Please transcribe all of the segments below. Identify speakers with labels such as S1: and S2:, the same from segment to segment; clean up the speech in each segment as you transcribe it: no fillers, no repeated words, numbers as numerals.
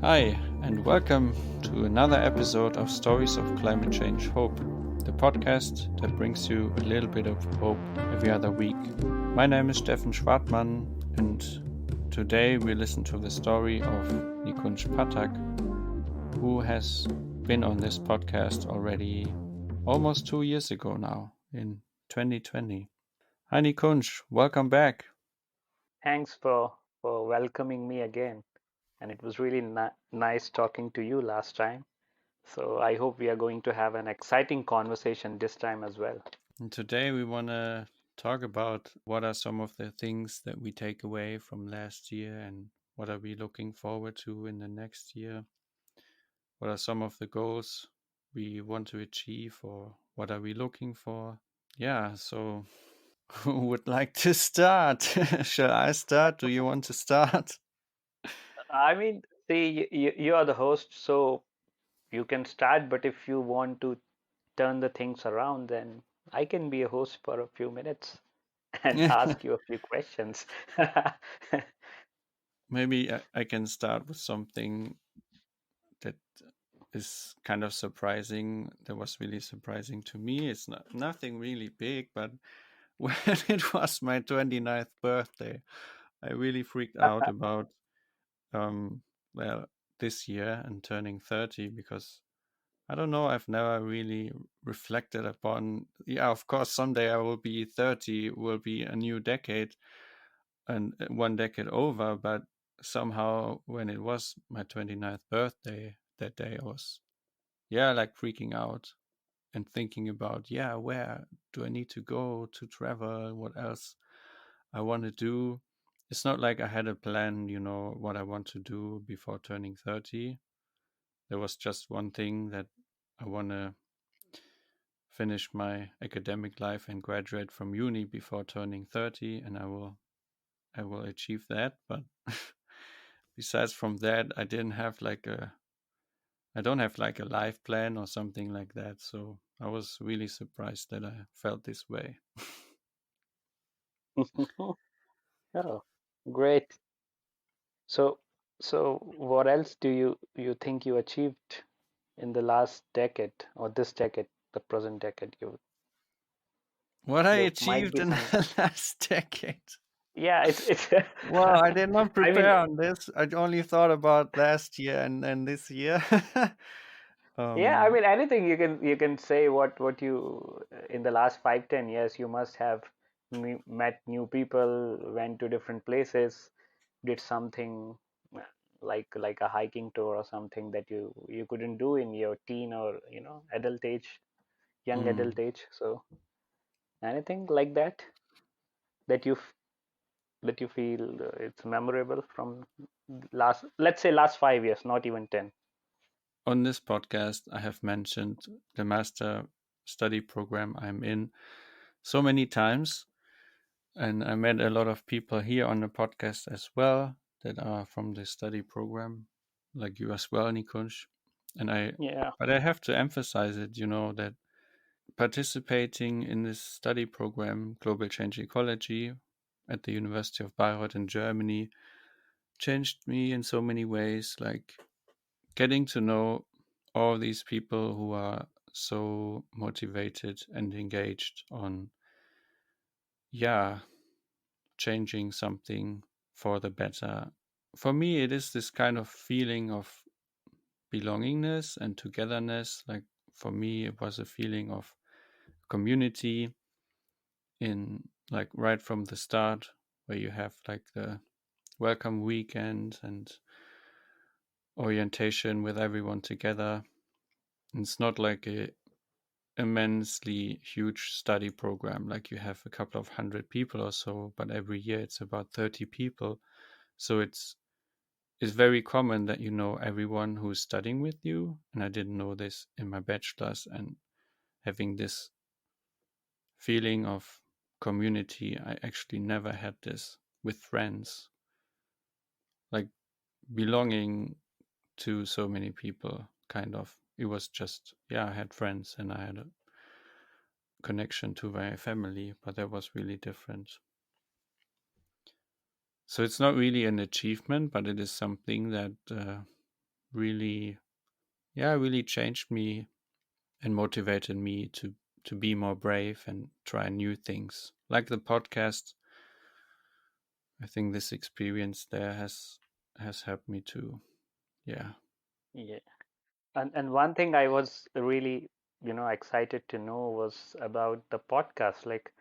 S1: Hi, and welcome to another episode of Stories of Climate Change Hope, the podcast that brings you a little bit of hope every other week. My name is Steffen Schwardmann, and today we listen to the story of Nikunj Pathak, who has been on this podcast already almost 2 years ago now, in 2020. Hi Nikunj, welcome back.
S2: Thanks for welcoming me again. And it was really nice talking to you last time. So I hope we are going to have an exciting conversation this time as well.
S1: And today we want to talk about what are some of the things that we take away from last year and what are we looking forward to in the next year? What are some of the goals we want to achieve or what are we looking for? Yeah, so who would like to start? Shall I start? Do you want to start?
S2: I mean, see, you are the host, so you can start. But if you want to turn the things around, then I can be a host for a few minutes and ask you a few questions.
S1: Maybe I can start with something that is kind of surprising. That was really surprising to me. It's nothing really big, but when it was my 29th birthday, I really freaked out about um well this year and turning 30 because I don't know, I've never really reflected upon, yeah, of course someday I will be 30, will be a new decade and one decade over, but somehow when it was my 29th birthday, that day I was, yeah, like freaking out and thinking about, yeah, where do I need to go to travel? What else I want to do? It's not like I had a plan, what I want to do before turning 30. There was just one thing that I want to finish my academic life and graduate from uni before turning 30, and I will achieve that. But besides from that, I don't have like a life plan or something like that. So I was really surprised that I felt this way.
S2: Oh, great. So, so what else do you think you achieved in the last decade or this decade, the present decade?
S1: What I
S2: There might
S1: achieved
S2: be
S1: in
S2: some.
S1: the last decade.
S2: Yeah, it's.
S1: Well, I did not
S2: I mean,
S1: prepare on this. I only thought about last year and this year.
S2: yeah, I
S1: um,
S2: mean anything you can say what you in the last 5-10 years you must have met new people, went to different places, did something uh, like a hiking tour or something that you couldn't do in your teen or adult age, young
S1: mm.
S2: adult age. So anything like that that you feel it's memorable from last, let's say last 5 years, not even 10.
S1: On this podcast, I have mentioned the master study program I'm in so many times, and I met a lot of people here on the podcast as well that are from the study program, like you as well, Nikunj.
S2: Yeah.
S1: But I have to emphasize it, that participating in this study program, Global Change Ecology, at the University of Bayreuth in Germany, changed me in so many ways, like getting to know all these people who are so motivated and engaged on, yeah, changing something for the better. For me, it is this kind of feeling of belongingness and togetherness. Like for me, it was a feeling of community in like right from the start, where you have like the welcome weekend and orientation with everyone together. It's not like a immensely huge study program, like you have a couple of hundred people or so, but every year it's about 30 people. So it's very common that you know everyone who's studying with you. And I didn't know this in my bachelor's, and having this feeling of community, I actually never had this with friends, like belonging to so many people, kind of. It was just, yeah, I had friends and I had connection to my family, but that was really different. So it's not really an achievement, but it is something that really, yeah, really changed me and motivated me to be more brave and try new things. Like the podcast, I think this experience there has helped me to, yeah.
S2: Yeah. And one thing I was really, excited to know was about the podcast, like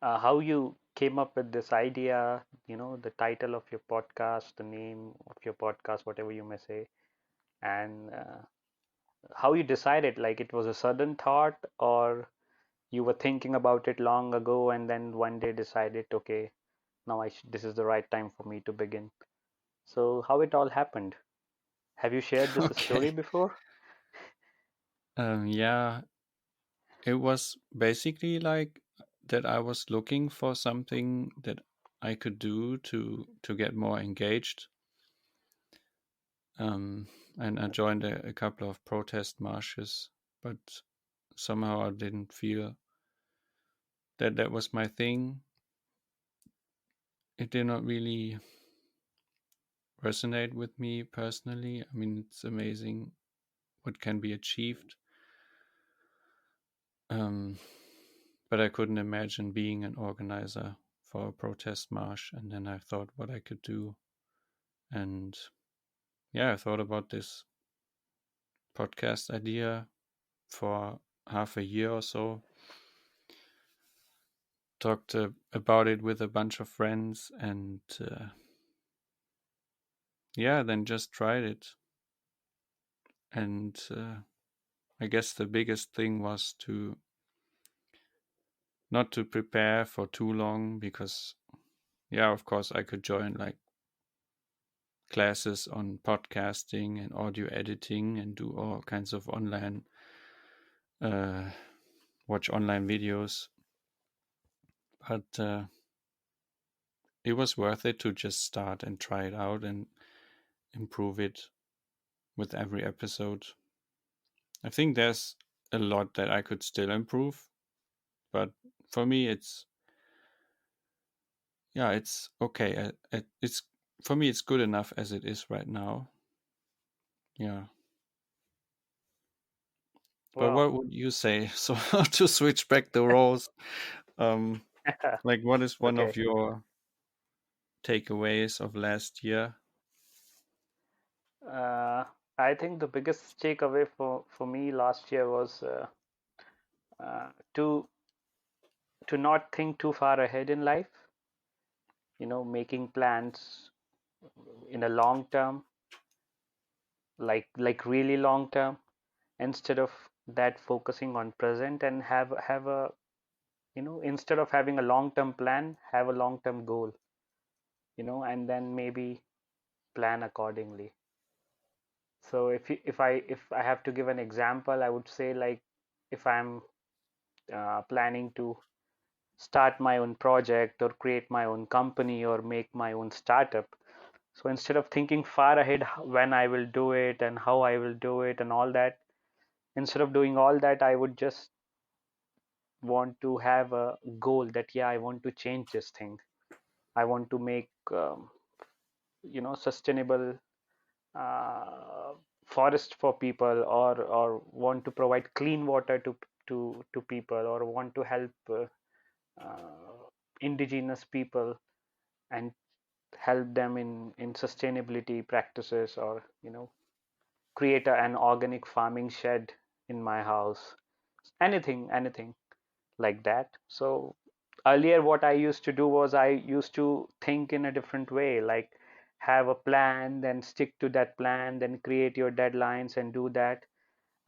S2: how you came up with this idea, the title of your podcast, the name of your podcast, whatever you may say, and how you decided, like it was a sudden thought, or you were thinking about it long ago and then one day decided, okay, now this is the right time for me to begin. So how it all happened? Have you shared this story
S1: Okay.
S2: before?
S1: Yeah, it was basically like that I was looking for something that I could do to get more engaged. Um, and I joined a couple of protest marches, but somehow I didn't feel that that was my thing. It did not really resonate with me personally. I mean, it's amazing what can be achieved. Um, but I couldn't imagine being an organizer for a protest march. And then I thought what I could do. And yeah, I thought about this podcast idea for half a year or so. Talked about it with a bunch of friends, and yeah, then just tried it. And I guess the biggest thing was to not to prepare for too long because, yeah, of course, I could join like classes on podcasting and audio editing and do all kinds of online, uh, watch online videos. But it was worth it to just start and try it out and improve it with every episode. I think there's a lot that I could still improve, but for me, it's yeah, it's okay. It's for me, it's good enough as it is right now. Yeah. But
S2: Wow.
S1: what would you say? So to switch back the roles, um, like what is one
S2: Okay.
S1: of your takeaways of last year?
S2: Uh, I think the biggest takeaway for me last year was to not think too far ahead in life. Making plans in a long term, like really long term, instead of that focusing on present, and have a, instead of having a long term plan, have a long term goal, and then maybe plan accordingly. So if I have to give an example, I would say, like, if I'm planning to start my own project or create my own company or make my own startup. So instead of thinking far ahead when I will do it and how I will do it and all that, instead of doing all that, I would just want to have a goal that, yeah, I want to change this thing. I want to make sustainable uh, forest for people, or want to provide clean water to people, or want to help indigenous people and help them in sustainability practices, or create an organic farming shed in my house. Anything like that. So earlier what I used to do was I used to think in a different way, like have a plan, then stick to that plan, then create your deadlines and do that.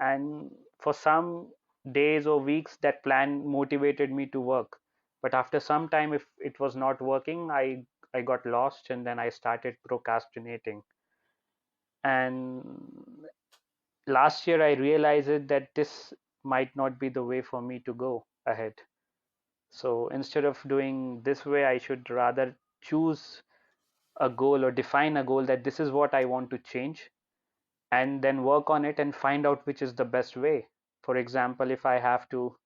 S2: And for some days or weeks that plan motivated me to work, but after some time, if it was not working, I got lost, and then I started procrastinating. And last year I realized that this might not be the way for me to go ahead. So instead of doing this way, I should rather choose a goal or define a goal that this is what I want to change, and then work on it and find out which is the best way. For example, if I have to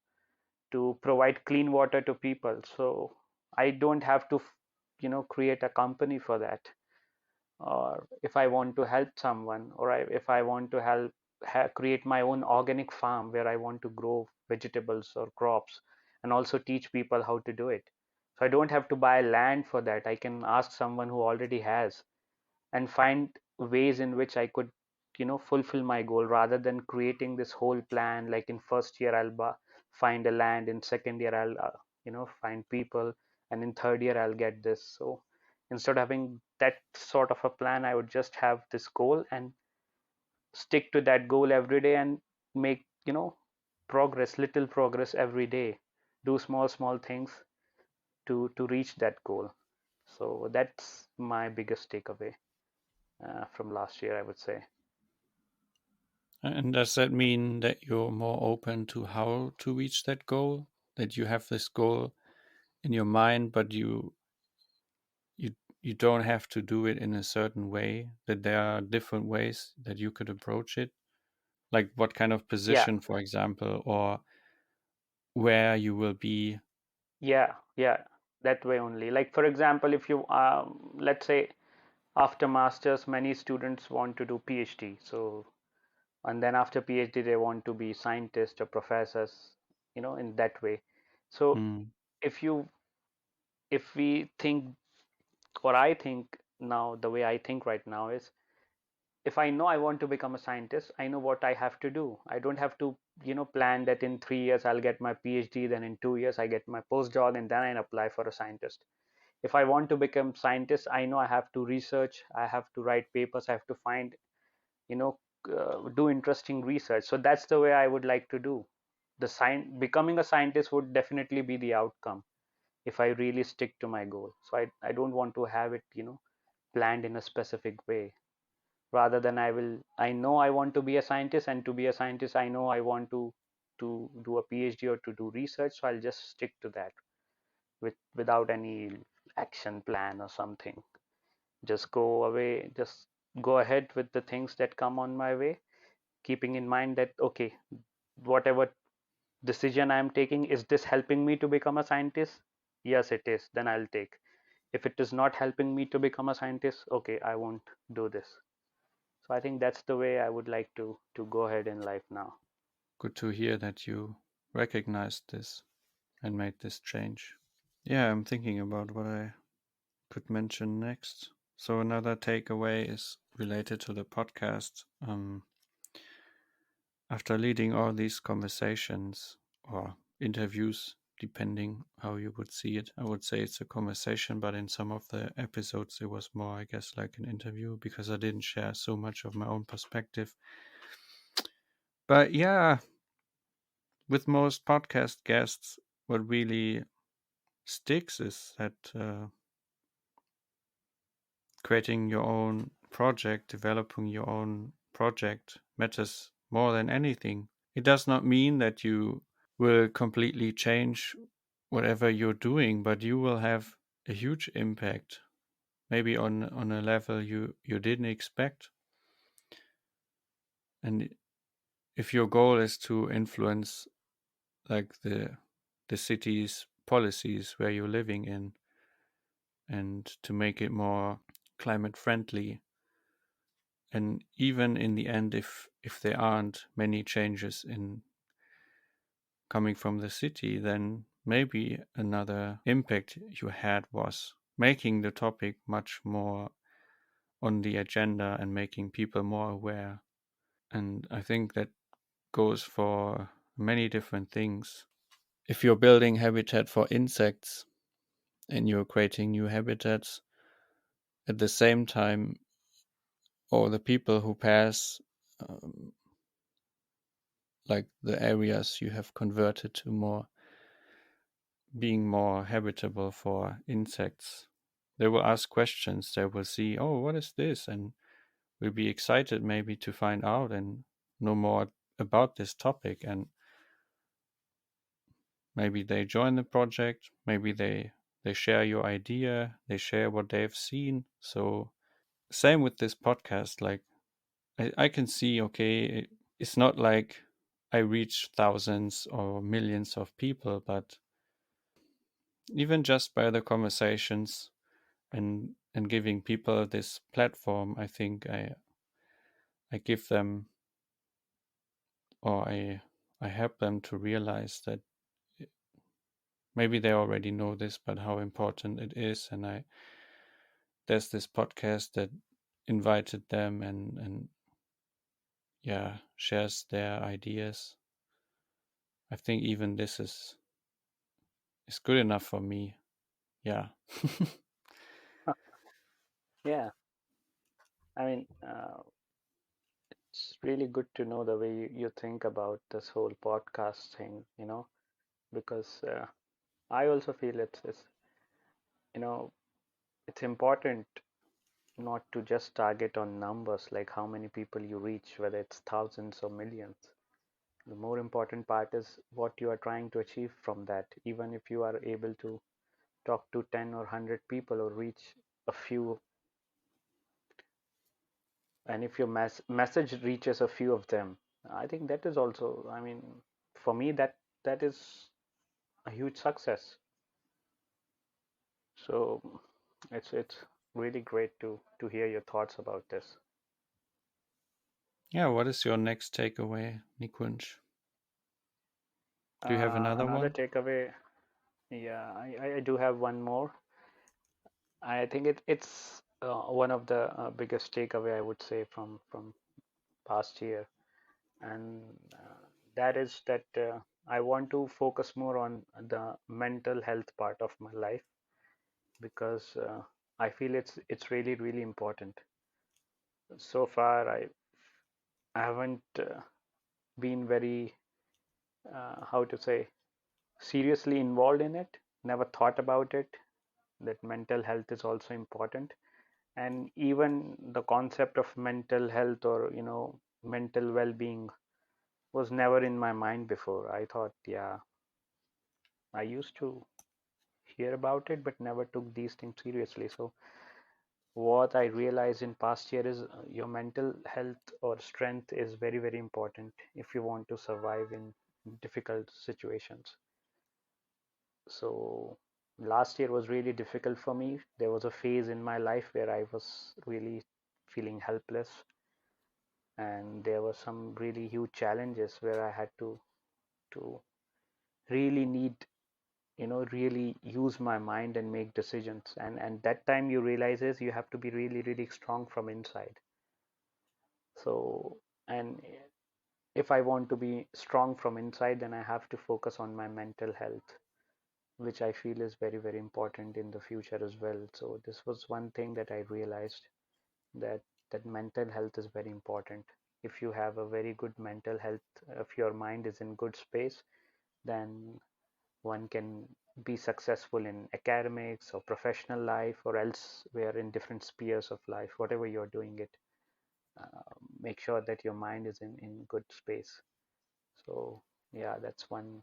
S2: to provide clean water to people. So I don't have to, create a company for that. Or if I want to help someone, or if I want to help create my own organic farm where I want to grow vegetables or crops and also teach people how to do it. So I don't have to buy land for that. I can ask someone who already has and find ways in which I could, fulfill my goal rather than creating this whole plan. Like in first year, find a land. In second year, I'll, find people, and in third year, I'll get this. So instead of having that sort of a plan, I would just have this goal and stick to that goal every day and make, progress, little progress every day. Do small things to reach that goal. So that's my biggest takeaway from last year, I would say.
S1: And does that mean that you're more open to how to reach that goal? That you have this goal in your mind, but you you don't have to do it in a certain way, that there are different ways that you could approach it? Like what kind of
S2: Yeah,
S1: position, for example, or where you will be?
S2: yeah, that way only. Like for example, if you let's say after masters, many students want to do PhD. So and then after PhD, they want to be scientists or professors, in that way. So
S1: Mm,
S2: if you if we think, or I think now, the way I think right now is, if I know I want to become a scientist, I know what I have to do. I don't have to, plan that in 3 years I'll get my PhD, then in 2 years I get my postdoc, and then I apply for a scientist. If I want to become scientist, I know I have to research, I have to write papers, I have to find, you know, do interesting research. So that's the way I would like to do. Becoming a scientist would definitely be the outcome if I really stick to my goal. So I don't want to have it, planned in a specific way. Rather than I know I want to be a scientist, and to be a scientist I know I want to do a PhD or to do research, so I'll just stick to that without any action plan or something. Just go ahead with the things that come on my way, keeping in mind that okay, whatever decision I'm taking, is this helping me to become a scientist? Yes, it is. Then I'll take. If it is not helping me to become a scientist, okay, I won't do this. So I think that's the way I would like to go ahead in life now.
S1: good to hear that you recognized this and made this change. Yeah, I'm thinking about what I could mention next. So another takeaway is related to the podcast. After leading all these conversations or interviews, depending how you would see it, I would say it's a conversation, but in some of the episodes, it was more, I guess, like an interview because I didn't share so much of my own perspective. But yeah, with most podcast guests, what really sticks is that creating your own project, developing your own project matters more than anything. It does not mean that you will completely change whatever you're doing, but you will have a huge impact, maybe on a level you didn't expect. And if your goal is to influence like the city's policies where you're living in and to make it more climate friendly, and even in the end, if there aren't many changes in coming from the city, then maybe another impact you had was making the topic much more on the agenda and making people more aware. And I think that goes for many different things. If you're building habitat for insects and you're creating new habitats, at the same time, all the people who pass, um, like the areas you have converted to more being more habitable for insects, they will ask questions. They will see, oh, what is this? And will be excited maybe to find out and know more about this topic. And maybe they join the project. Maybe they share your idea. They share what they've seen. So same with this podcast. Like I can see, okay, it's not like I reach thousands or millions of people, but even just by the conversations and giving people this platform, I think I give them, or I help them to realize that maybe they already know this, but how important it is. And there's this podcast that invited them and yeah, shares their ideas. I think even this is good enough for me. Yeah.
S2: Yeah, I mean, it's really good to know the way you think about this whole podcast thing, because I also feel you know, it's important not to just target on numbers like how many people you reach, whether it's thousands or millions. The more important part is what you are trying to achieve from that. Even if you are able to talk to 10 or 100 people or reach a few, and if your message reaches a few of them, I think that is also, I mean, for me, that is a huge success. So it's really great to hear your thoughts about this.
S1: Yeah, what is your next takeaway, Nikunj? Do you have another
S2: Another
S1: one?
S2: takeaway, yeah, I do have one more. I think it's one of the biggest takeaway I would say from past year, and that is that I want to focus more on the mental health part of my life because I feel it's really important. So far, I haven't been very how to say seriously involved in it. Never thought about it. That mental health is also important, and even the concept of mental health or mental well-being was never in my mind before. I thought, yeah, I used to hear about it, but never took these things seriously. So what I realized in past year is your mental health or strength is very important if you want to survive in difficult situations. So last year was really difficult for me. There was a phase in my life where I was really feeling helpless, and there were some really huge challenges where I had to really need really use my mind and make decisions, and that time you realize is you have to be really strong from inside. So, and if I want to be strong from inside, then I have to focus on my mental health, which I feel is very important in the future as well. So this was one thing that I realized, that mental health is very important. If you have a very good mental health, if your mind is in good space, then one can be successful in academics or professional life or elsewhere in different spheres of life, whatever you're doing it. Make sure that your mind is in good space. So yeah, that's one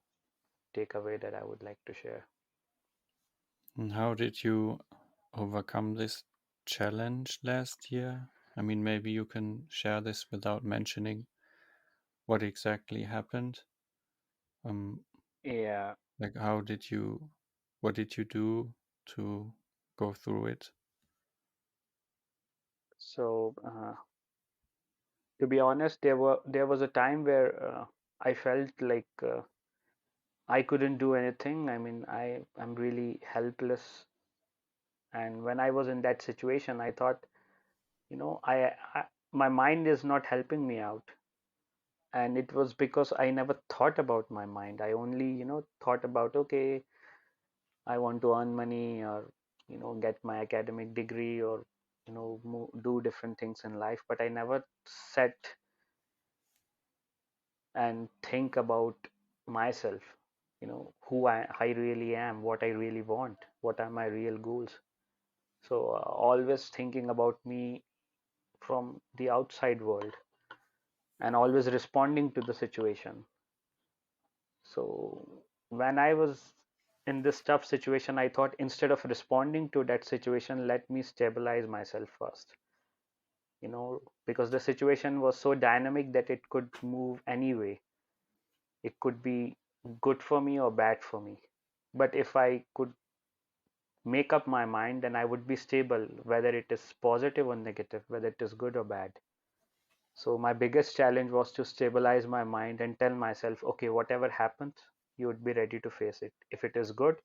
S2: takeaway that I would like to share.
S1: And how did you overcome this challenge last year? I mean, maybe you can share this without mentioning what exactly happened. Um,
S2: Yeah.
S1: like, what did you do to go through it?
S2: So to be honest, there was a time where I felt like I couldn't do anything. I mean, I'm really helpless. And when I was in that situation, I thought, my mind is not helping me out. And it was because I never thought about my mind. I only, thought about, okay, I want to earn money or, get my academic degree or, do different things in life. But I never sat and think about myself, who I really am, what I really want, what are my real goals. So always thinking about me from the outside world and always responding to the situation. So when I was in this tough situation, I thought instead of responding to that situation, let me stabilize myself first, because the situation was so dynamic that it could move anyway. It could be good for me or bad for me. But if I could make up my mind, then I would be stable, whether it is positive or negative, whether it is good or bad. So my biggest challenge was to stabilize my mind and tell myself, okay, whatever happens, you would be ready to face it. If it is good,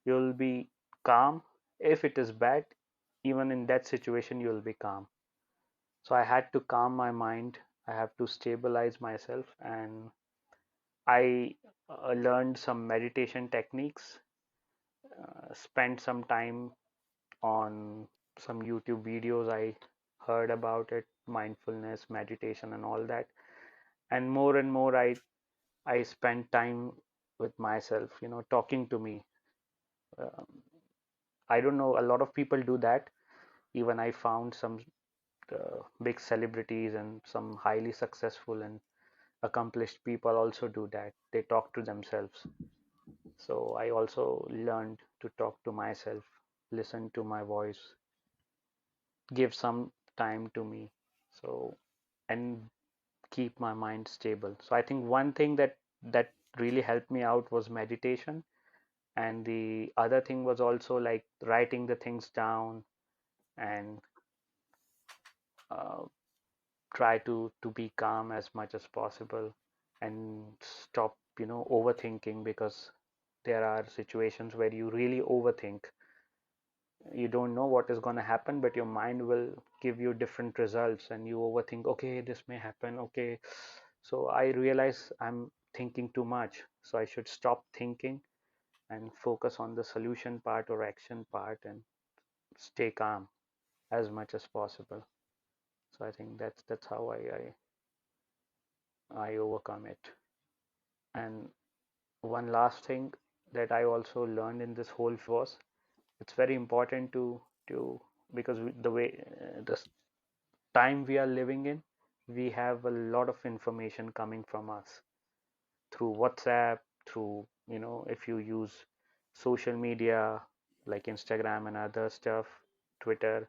S2: you'll be calm. If it is bad, even in that situation, you'll be calm. So I had to calm my mind. I have to stabilize myself, and I learned some meditation techniques, spent some time on some YouTube videos. I heard about it, mindfulness, meditation, and all that. And more, I spent time with myself, talking to me. Um, I don't know, a lot of people do that. Even I found some big celebrities and some highly successful and accomplished people also do that. They talk to themselves. So I also learned to talk to myself, listen to my voice, give some time to me. So, and keep my mind stable. So I think one thing that really helped me out was meditation, and the other thing was also like writing the things down and uh, try to be calm as much as possible and stop overthinking, because there are situations where you really overthink. You don't know what is going to happen, but your mind will give you different results and you overthink, okay, this may happen, okay. So I realize I'm thinking too much, so I should stop thinking and focus on the solution part or action part and stay calm as much as possible. So I think that's how I overcome it. And one last thing that I also learned in this whole was, it's very important to because the way the time we are living in, we have a lot of information coming from us through WhatsApp, through, if you use social media like Instagram and other stuff, Twitter,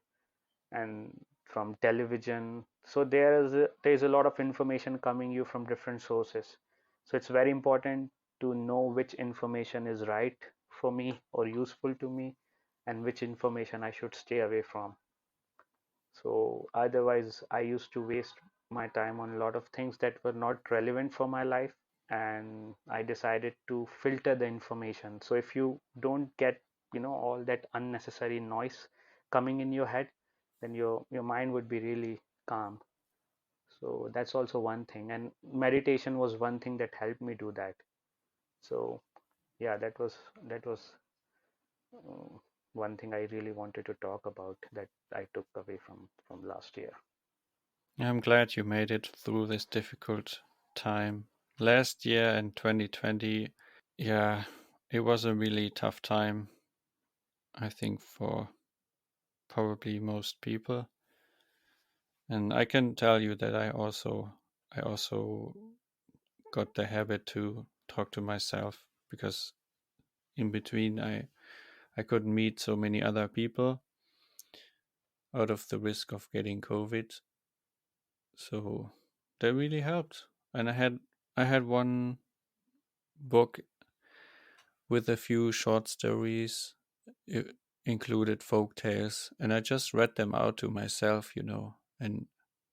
S2: and from television. So there's a lot of information coming you from different sources. So it's very important to know which information is right for me or useful to me, and which information I should stay away from. So otherwise, I used to waste my time on a lot of things that were not relevant for my life, and I decided to filter the information. So if you don't get, all that unnecessary noise coming in your head, then your mind would be really calm. So that's also one thing. And meditation was one thing that helped me do that. So yeah, that was uh, one thing I really wanted to talk about that I took away from last year.
S1: I'm glad you made it through this difficult time. Last year in 2020, yeah, it was a really tough time, I think, for probably most people. And I can tell you that I also got the habit to talk to myself, because in between I couldn't meet so many other people out of the risk of getting COVID. So that really helped. And I had one book with a few short stories, i- included folk tales, and I just read them out to myself. And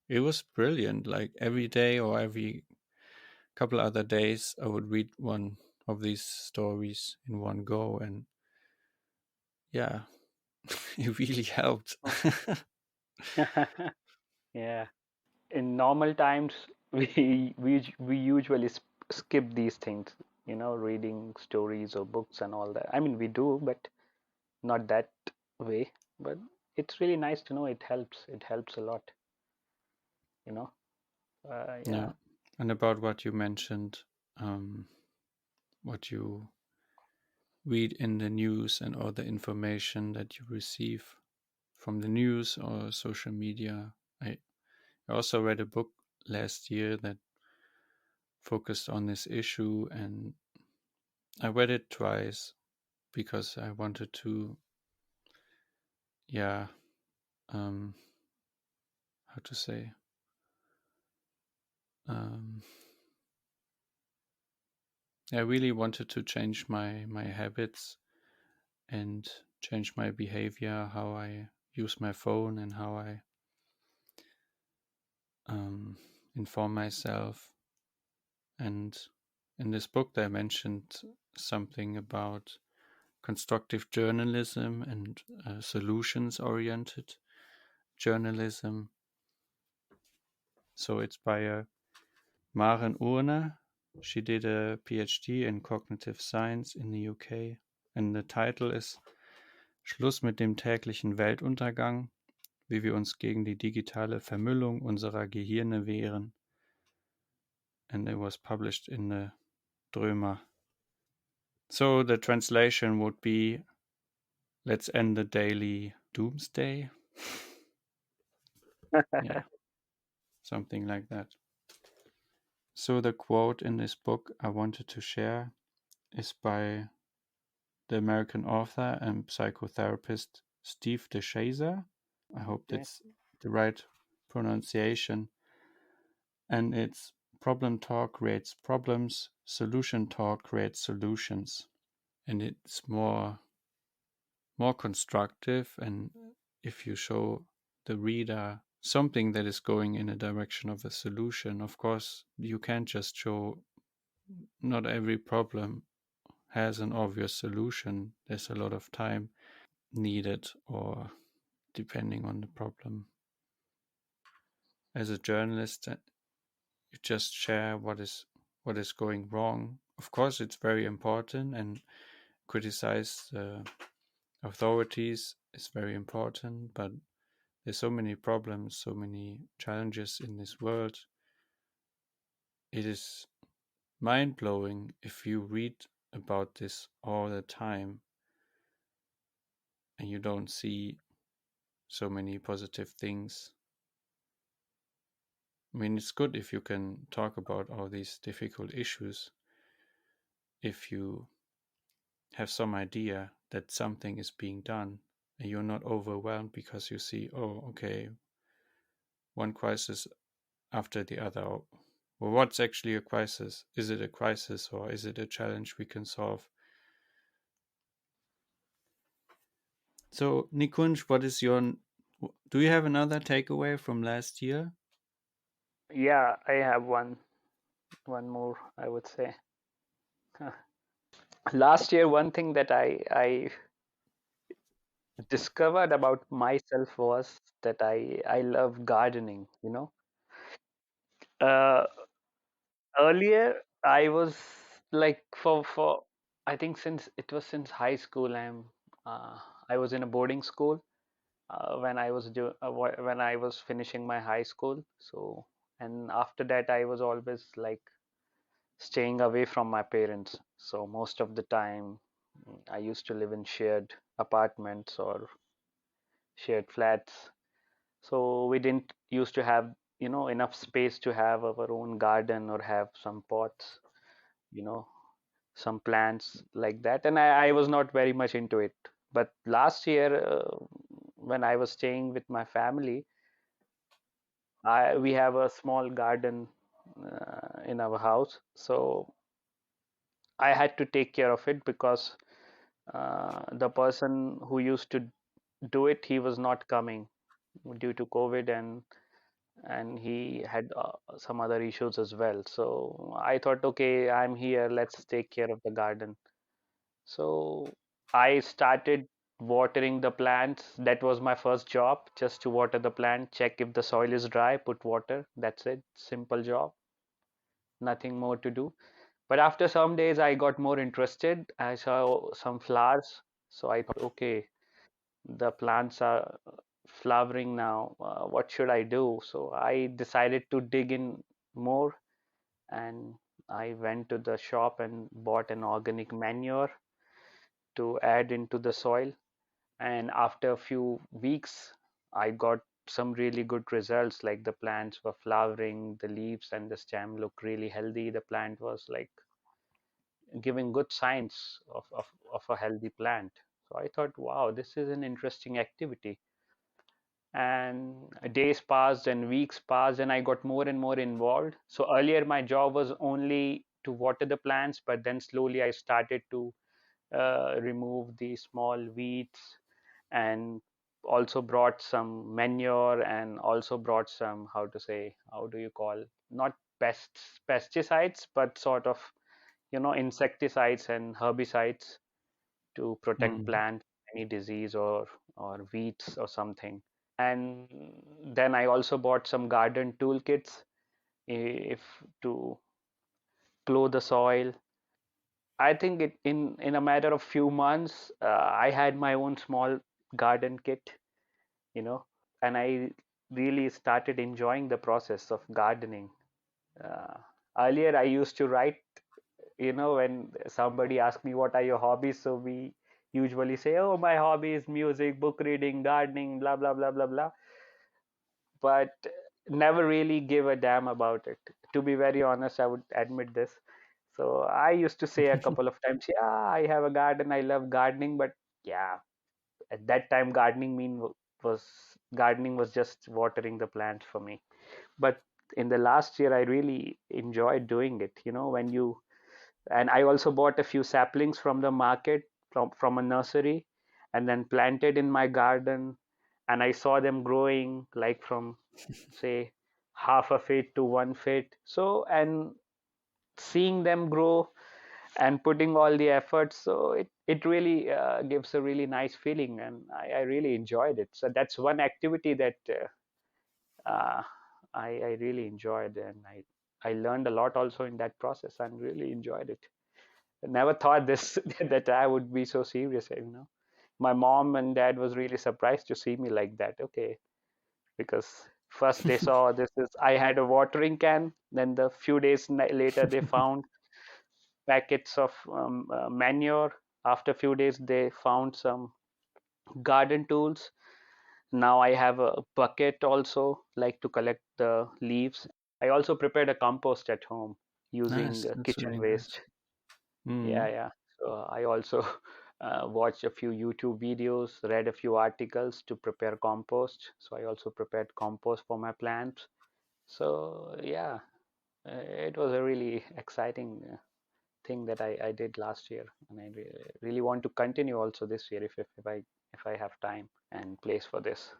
S1: it was brilliant. Like every day or every couple other days, I would read one of these stories in one go, and yeah, it really helped.
S2: Oh. Yeah. In normal times, we usually skip these things, reading stories or books and all that. I mean, we do, but not that way. But it's really nice to know it helps. It helps a lot, you know.
S1: Yeah.
S2: Yeah.
S1: And about what you mentioned, what you read in the news and all the information that you receive from the news or social media. I also read a book last year that focused on this issue, and I read it twice because I wanted to, yeah, um, how to say, um, I really wanted to change my habits and change my behavior, how I use my phone and how I um, inform myself. And in this book, they mentioned something about constructive journalism and solutions oriented journalism. So it's by Maren Urner. She did a PhD in cognitive science in the UK. And the title is Schluss mit dem täglichen Weltuntergang, wie wir uns gegen die digitale Vermüllung unserer Gehirne wehren. And it was published in the Drömer. So the translation would be let's end the daily doomsday. Yeah, something like that. So the quote in this book I wanted to share is by the American author and psychotherapist Steve DeShazer. I hope
S2: Okay.
S1: that's the right pronunciation. And it's problem talk creates problems, solution talk creates solutions. And it's more constructive, and if you show the reader something that is going in a direction of a solution, of course you can't just show not every problem has an obvious solution. There's a lot of time needed, or depending on the problem. As a journalist, you just share what is going wrong. Of course, it's very important, and criticize the authorities is very important, but there's so many problems, so many challenges in this world. It is mind blowing if you read about this all the time and you don't see so many positive things. I mean, it's good if you can talk about all these difficult issues, if you have some idea that something is being done and you're not overwhelmed because you see, oh, okay, one crisis after the other. Well, what's actually a crisis? Is it a crisis or is it a challenge we can solve? So, Nikunj, what is your? Do you have another takeaway from last year?
S2: Yeah, I have one more, I would say. Last year, one thing that I discovered about myself was that I love gardening, you know. Uh, Earlier, I was like for I think since high school, uh, I was in a boarding school when I was finishing my high school. So, and after that, I was always like staying away from my parents. So most of the time, I used to live in shared apartments or shared flats. So we didn't used to have, enough space to have our own garden or have some pots, you know, some plants like that. And I was not very much into it. But last year, when I was staying with my family, we have a small garden in our house. So I had to take care of it because the person who used to do it, he was not coming due to COVID, and he had some other issues as well. So I thought, okay, I'm here, let's take care of the garden. So I started watering the plants. That was my first job, just to water the plant, check if the soil is dry, put water. That's it. Simple job, nothing more to do. But after some days, I got more interested. I saw some flowers. So I thought, okay, the plants are flowering now. What should I do? So I decided to dig in more, and I went to the shop and bought an organic manure to add into the soil. And after a few weeks, I got some really good results. Like the plants were flowering, the leaves and the stem looked really healthy. The plant was like giving good signs of a healthy plant. So I thought, wow, this is an interesting activity. And days passed and weeks passed, and I got more and more involved. So earlier, my job was only to water the plants, but then slowly I started to remove the small weeds, and also brought some manure, and also brought some, how to say, how do you call, not pesticides, but sort of, insecticides and herbicides to protect
S1: Mm.
S2: plants any disease or weeds or something. And then I also bought some garden toolkits, if to plow the soil. I think in a matter of few months, I had my own small garden kit, you know, and I really started enjoying the process of gardening. Uh, Earlier, I used to write, when somebody asks me what are your hobbies, so we usually say, oh, my hobby is music, book reading, gardening, blah blah blah blah blah, but never really give a damn about it. To be very honest, I would admit this. So I used to say a couple of times, yeah, I have a garden, I love gardening, but yeah, at that time, was gardening was just watering the plants for me. But in the last year, I really enjoyed doing it. When you and I also bought a few saplings from the market, from a nursery, and then planted in my garden, and I saw them growing like from, say, half a feet to 1 feet. So, and seeing them grow and putting all the efforts, so it really gives a really nice feeling, and I really enjoyed it. So that's one activity that uh, I really enjoyed, and I learned a lot also in that process, and really enjoyed it. I never thought this that I would be so serious. My mom and dad was really surprised to see me like that. Okay, because first they saw this is I had a watering can, then the few days later they found packets of manure. After a few days, they found some garden tools. Now I have a bucket also, like to collect the leaves. I also prepared a compost at home using
S1: Nice. That's
S2: kitchen
S1: really nice.
S2: waste. Yeah,
S1: Mm.
S2: yeah. So I also watched a few YouTube videos, read a few articles to prepare compost. So I also prepared compost for my plants. So yeah, it was a really exciting thing that I did last year, and I really want to continue also this year if I have time and place for this.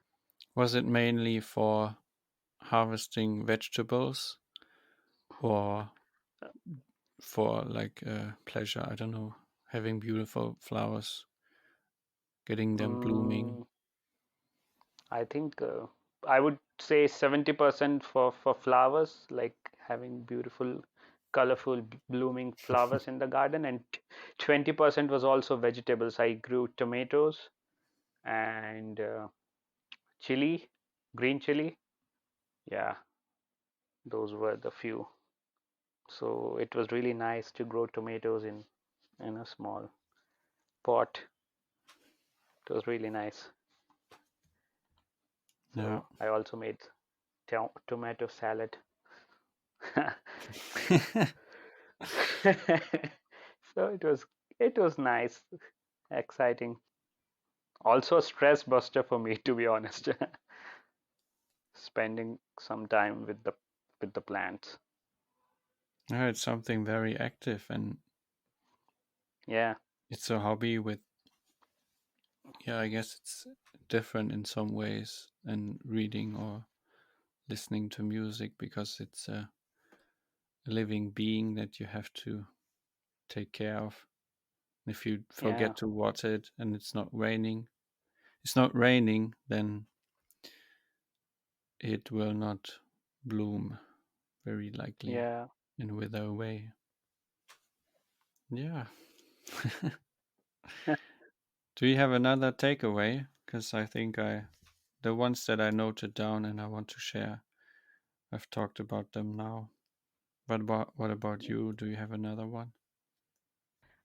S1: Was it mainly for harvesting vegetables or for like pleasure? I don't know, having beautiful flowers, getting them blooming.
S2: Mm, I think I would say 70% for flowers, like having beautiful, colorful, blooming flowers in the garden, and 20% was also vegetables. I grew tomatoes and chili, green chili. Yeah, those were the few. So it was really nice to grow tomatoes in a small pot. It was really nice.
S1: Yeah.
S2: So I also made tomato salad. So it was nice, exciting. Also a stress buster for me, to be honest. Spending some time with the plants.
S1: Yeah, it's something very active and
S2: Yeah,
S1: it's a hobby with, yeah, I guess it's different in some ways than reading or listening to music because it's a living being that you have to take care of. If you
S2: yeah,
S1: forget to water it and it's not raining, then it will not bloom very likely
S2: yeah.
S1: and wither away. Yeah. Do you have another takeaway? Because I think the ones that I noted down and I want to share, I've talked about them now. What about you? Do you have another one?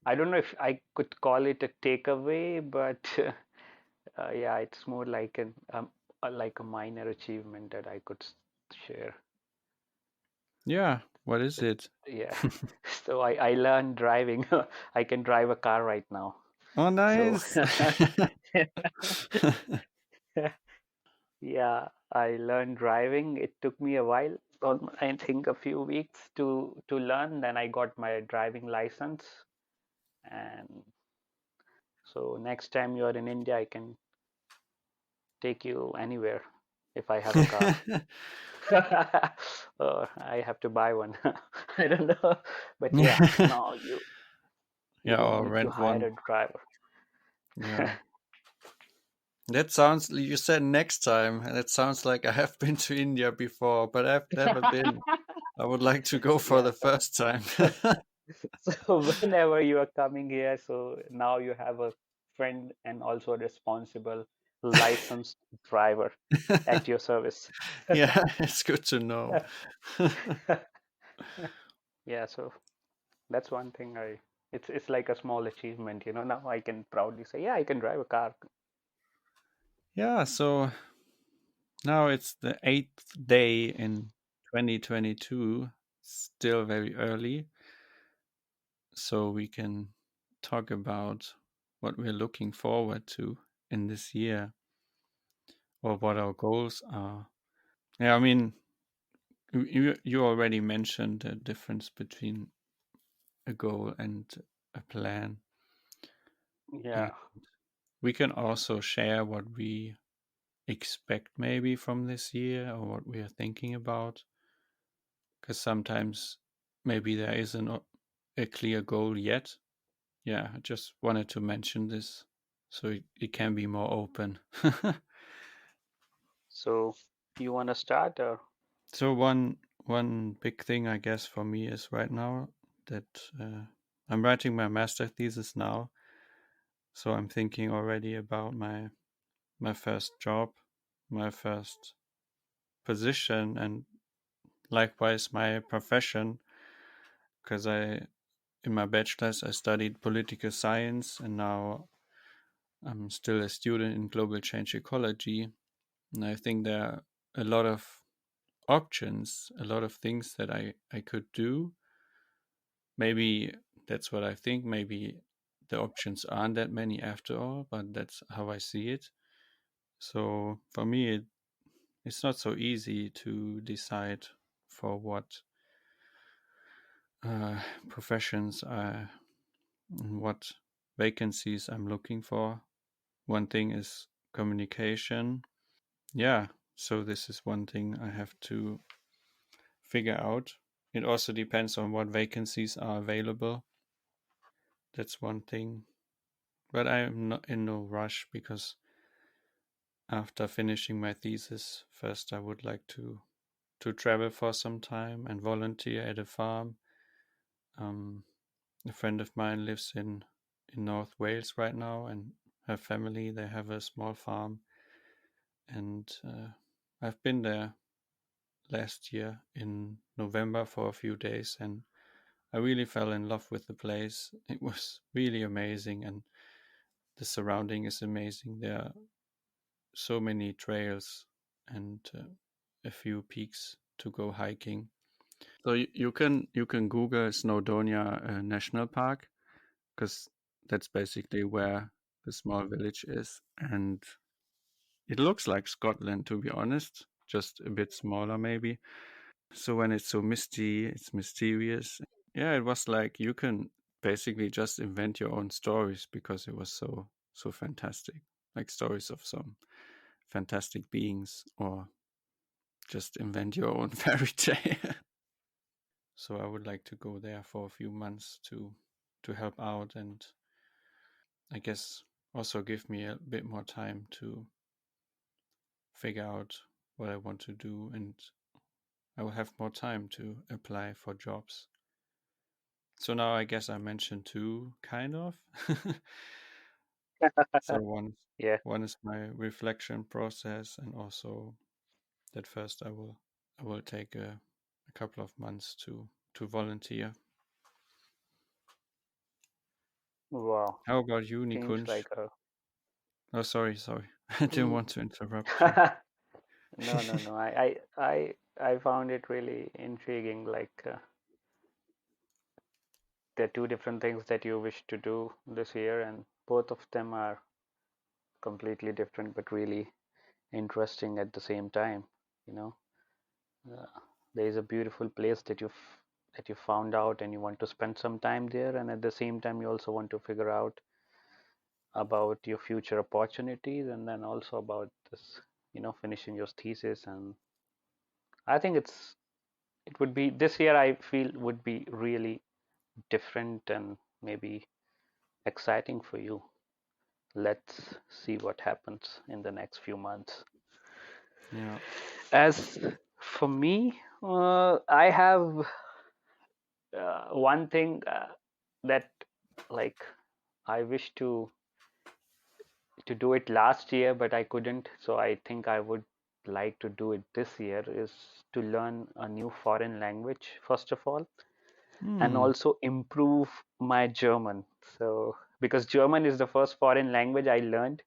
S2: I don't know if I could call it a takeaway, but yeah, it's more like a minor achievement that I could share.
S1: Yeah. What is
S2: So,
S1: it?
S2: yeah, so I learned driving. I can drive a car right now.
S1: Oh,
S2: So
S1: nice.
S2: yeah, I learned driving. It took me a while. I think a few weeks to learn. Then I got my driving license, and so next time you are in India, I can take you anywhere if I have a car. I have to buy one. I don't know, but yeah, no, you
S1: Yeah,
S2: don't
S1: or
S2: need to
S1: rent
S2: hire
S1: one.
S2: a driver.
S1: Yeah. That sounds, you said next time, and it sounds like I have been to India before, but I've never been. I would like to go for
S2: Yeah,
S1: the first time.
S2: so whenever you are coming here, so now you have a friend and also a responsible licensed driver at your service.
S1: Yeah, it's good to know.
S2: Yeah, so that's one thing it's like a small achievement, now I can proudly say, yeah, I can drive a car.
S1: Yeah, so now it's the eighth day in 2022, still very early, so we can talk about what we're looking forward to in this year or what our goals are. Yeah, I mean, you already mentioned the difference between a goal and a plan. And
S2: Yeah.
S1: we can also share what we expect maybe from this year or what we are thinking about. Because sometimes maybe there isn't a clear goal yet. Yeah, I just wanted to mention this so it can be more open.
S2: So you want to start, or
S1: So one big thing I guess for me is right now that I'm writing my master thesis now, so I'm thinking already about my first job, my first position, and likewise my profession. Because I in my bachelor's I studied political science, and now I'm still a student in global change ecology. And I think there are a lot of options, a lot of things that I could do. Maybe that's what I think. Maybe the options aren't that many after all, but that's how I see it. So for me, it's not so easy to decide for what professions and what vacancies I'm looking for. One thing is communication. Yeah, so this is one thing I have to figure out. It also depends on what vacancies are available. That's one thing. But I'm not in no rush because after finishing my thesis, first I would like to travel for some time and volunteer at a farm. Um, a friend of mine lives in North Wales right now, and her family they have a small farm, and I've been there last year in November for a few days, and I really fell in love with the place. It was really amazing, and the surrounding is amazing. There are so many trails and a few peaks to go hiking. So you can Google Snowdonia National Park because that's basically where the small village is, and it looks like Scotland to be honest, just a bit smaller maybe. So when it's so misty, it's mysterious. Yeah, it was like you can basically just invent your own stories because it was so fantastic, like stories of some fantastic beings, or just invent your own fairy tale. So I would like to go there for a few months to help out, and I guess also give me a bit more time to figure out what I want to do, and I will have more time to apply for jobs. So now I guess I mentioned two kind of. So
S2: yeah.
S1: one is my reflection process, and also that first I will take a couple of months to volunteer.
S2: Wow.
S1: How about you,
S2: Seems
S1: Nikunj?
S2: like a
S1: Oh, sorry. I didn't
S2: mm.
S1: want to interrupt you.
S2: No, no, no. I found it really intriguing. Like there are two different things that you wish to do this year, and both of them are completely different, but really interesting at the same time. You know, uh, there is a beautiful place that you found out and you want to spend some time there, and at the same time you also want to figure out about your future opportunities, and then also about this, finishing your thesis. And I think it would be this year, I feel, would be really different and maybe exciting for you. Let's see what happens in the next few months.
S1: Yeah.
S2: As for me, I have one thing that, like, I wish to do it last year, but I couldn't. So I think I would like to do it this year, is to learn a new foreign language, first of all, and
S1: Hmm.
S2: also improve my German. So, because German is the first foreign language I learned,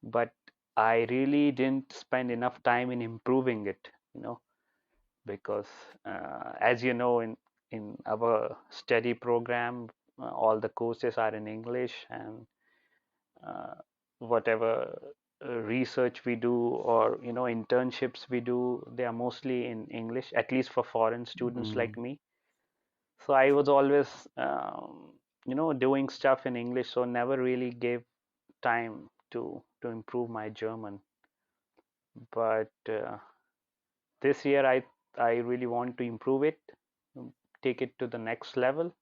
S2: but I really didn't spend enough time in improving it, because as you know, in our study program, all the courses are in English, and uh, whatever research we do, or internships we do, they are mostly in English, at least for foreign students like
S1: Hmm.
S2: me. So I was always doing stuff in English, so never really gave time to improve my German. But this year I really want to improve it, um, take it to the next level,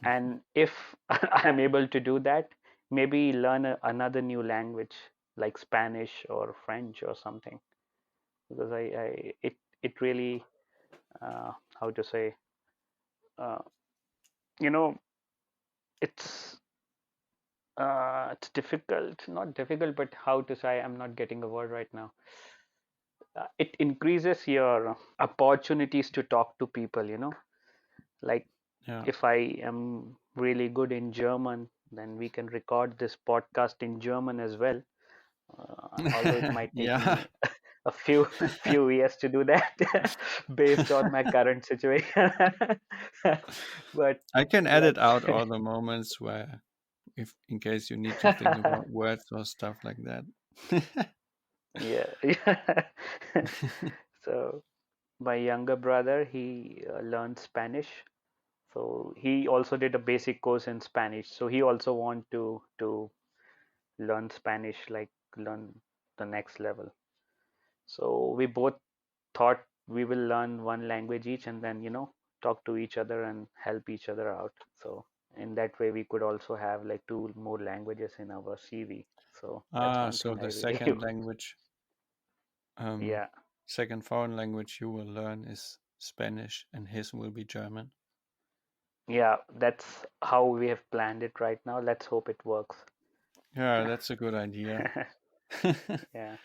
S2: and if I'm able to do that, maybe learn another new language like Spanish or French or something, because it really, how to say, uh, you know it's it's difficult, not difficult, but how to say, I'm not getting a word right now. It increases your opportunities to talk to people, like,
S1: Yeah.
S2: if I am really good in German, then we can record this podcast in German as well. Although it might take
S1: Yeah.
S2: me a few years to do that, based on my current situation. But
S1: I can edit
S2: let's,
S1: out all the moments where, if in case you need to think about words or stuff like that.
S2: yeah, yeah. So my younger brother, he learned Spanish. So he also did a basic course in Spanish. So he also want to learn Spanish, like learn the next level. So we both thought we will learn one language each, and then talk to each other and help each other out. So in that way we could also have like two more languages in our CV. So that's
S1: Ah,
S2: one
S1: so
S2: thing I
S1: the
S2: really
S1: second language, um,
S2: yeah,
S1: second foreign language you will learn is Spanish, and his will be German.
S2: yeah, that's how we have planned it right now. Let's hope it works.
S1: Yeah, that's a good idea.
S2: Yeah.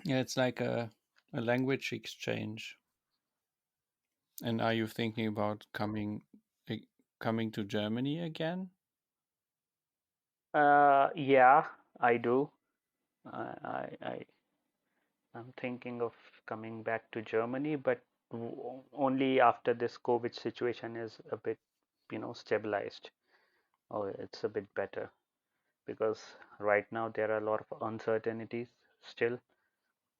S1: Yeah, it's like a language exchange. And are you thinking about eh, coming to Germany again?
S2: Yeah, I do. I'm thinking of coming back to Germany, but only after this COVID situation is a bit, stabilized, or it's a bit better. Because right now there are a lot of uncertainties still.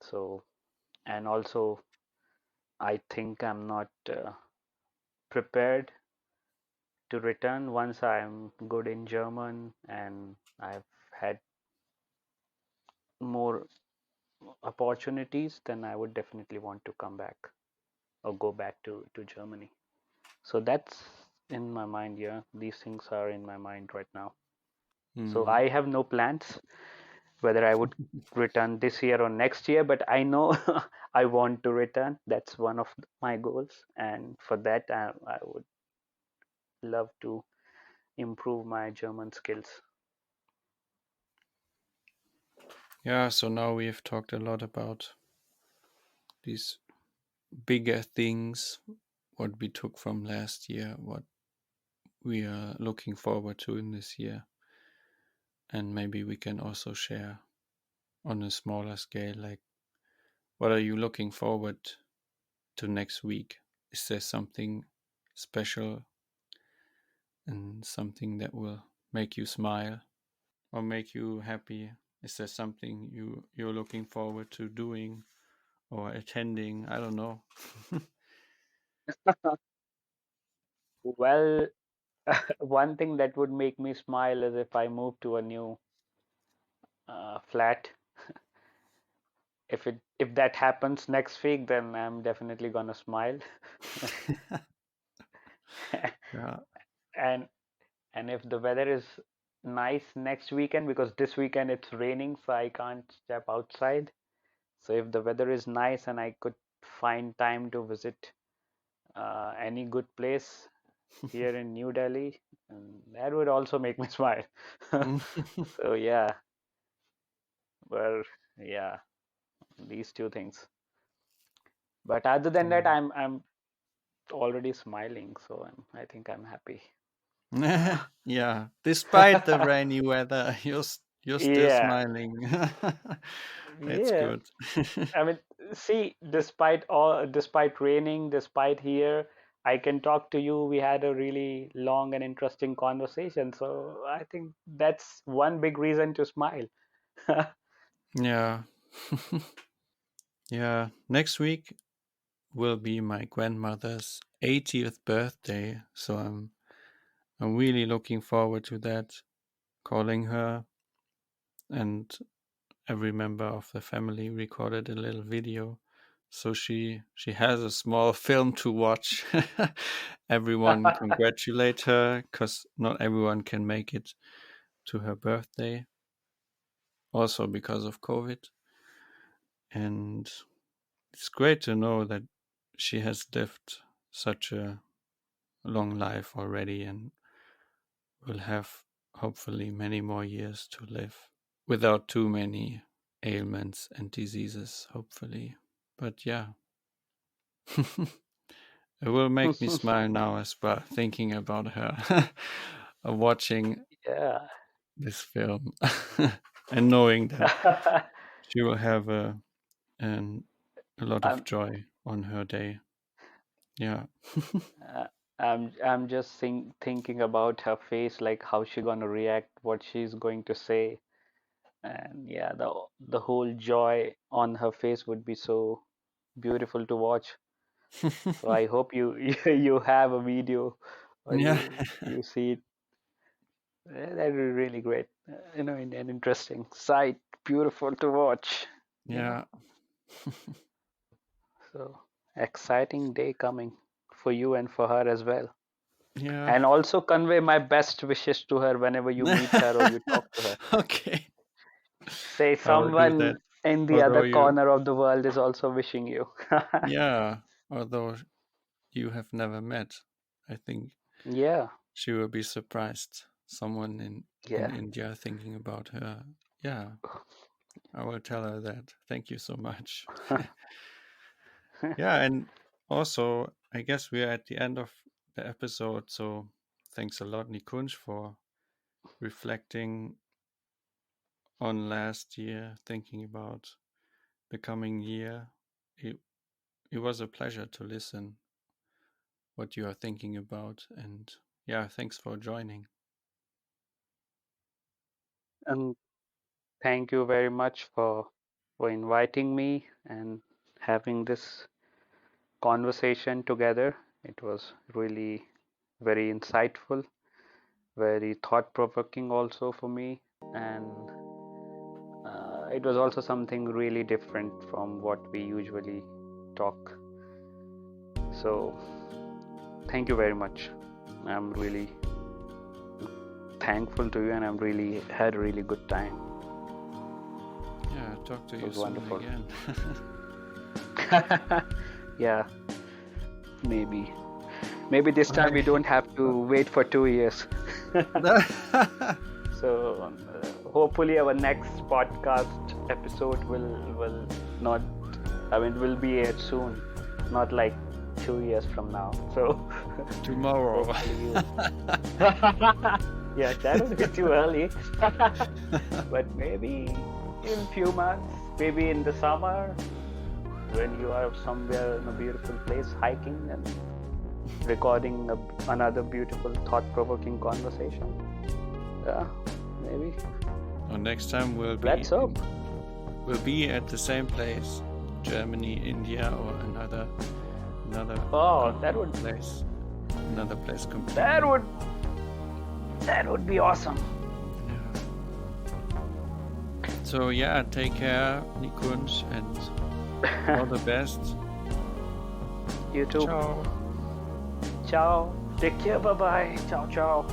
S2: So, and also I think I'm not prepared to return once I'm good in German and I've had more opportunities, then I would definitely want to come back or go back to Germany. So that's in my mind. Yeah, these things are in my mind right now. So
S1: Hmm.
S2: I have no plans whether I would return this year or next year, but I know I want to return. That's one of my goals, and for that, I would love to improve my German skills.
S1: Yeah, so now we've talked a lot about these bigger things, what we took from last year, what we are looking forward to in this year. And maybe we can also share on a smaller scale, like, what are you looking forward to next week? Is there something special and something that will make you smile or make you happy? Is there something you're looking forward to doing or attending. I don't know.
S2: Well, one thing that would make me smile is if I move to a new flat. If that happens next week, then I'm definitely gonna smile.
S1: Yeah.
S2: and and if the weather is nice next weekend, because this weekend it's raining, so I can't step outside. So if the weather is nice and I could find time to visit any good place here in New Delhi, that would also make me smile. So yeah, well, yeah, these two things. But other than that, I'm already smiling, so I think I'm happy.
S1: Yeah. Despite the rainy weather, you're still
S2: Yeah,
S1: smiling. That's
S2: yeah.
S1: good.
S2: I mean, see, despite raining, despite here, I can talk to you. We had a really long and interesting conversation. So I think that's one big reason to smile.
S1: Yeah. Yeah. Next week will be my grandmother's 80th birthday, so I'm really looking forward to that. Calling her, and every member of the family recorded a little video, so she has a small film to watch. Everyone congratulate her, because not everyone can make it to her birthday, also because of COVID. And it's great to know that she has lived such a long life already and will have hopefully many more years to live without too many ailments and diseases, hopefully. But yeah, it will make me smile now as well, thinking about her, watching
S2: Yeah.
S1: this film, and knowing that she will have an, a lot of
S2: I'm
S1: joy on her day. Yeah.
S2: uh, I'm just thinking about her face, like how she gonna react, what she's going to say, and yeah, the whole joy on her face would be so beautiful to watch. So I hope you you have a video or
S1: Yeah.
S2: you see it. That would be really great. An interesting sight, beautiful to watch. Yeah.
S1: Yeah.
S2: So exciting day coming for you and for her as well.
S1: Yeah.
S2: And also convey my best wishes to her whenever you meet her or you talk to her.
S1: Okay.
S2: Say
S1: I will do that.
S2: someone in the
S1: Although
S2: other
S1: you,
S2: corner of the world is also wishing you.
S1: yeah, although you have never met, I think
S2: Yeah,
S1: she will be surprised. Someone in
S2: yeah.
S1: India thinking about her. Yeah, I will tell her that. Thank you so much. Yeah, and also I guess we are at the end of the episode, so thanks a lot, Nikunj, for reflecting on last year, thinking about the coming year. It, it was a pleasure to listen what you are thinking about, and yeah, thanks for joining.
S2: And thank you very much for inviting me and having this conversation together. It was really very insightful, very thought provoking also for me, and it was also something really different from what we usually talk. So, thank you very much. I'm really thankful to you, and I'm really had a really good time.
S1: Yeah, talk to
S2: It
S1: you
S2: was
S1: soon
S2: wonderful.
S1: again.
S2: Yeah, maybe. Maybe this time we
S1: Okay.
S2: don't have to wait for 2 years. So hopefully our next podcast episode will not. I mean, will be aired soon, not like 2 years from now. So
S1: Tomorrow.
S2: hopefully you. Yeah, that would be too early. But maybe in few months, maybe in the summer, when you are somewhere in a beautiful place hiking and recording another beautiful, thought-provoking conversation. Yeah, maybe.
S1: Well, next time
S2: Let's hope.
S1: we'll be at the same place Germany, India, or another
S2: Oh,
S1: place, another place completely.
S2: that would be awesome.
S1: Yeah. So yeah, take care, Nikunj, and all the best.
S2: You too.
S1: Ciao.
S2: Ciao. Take care. Bye bye. Ciao, ciao.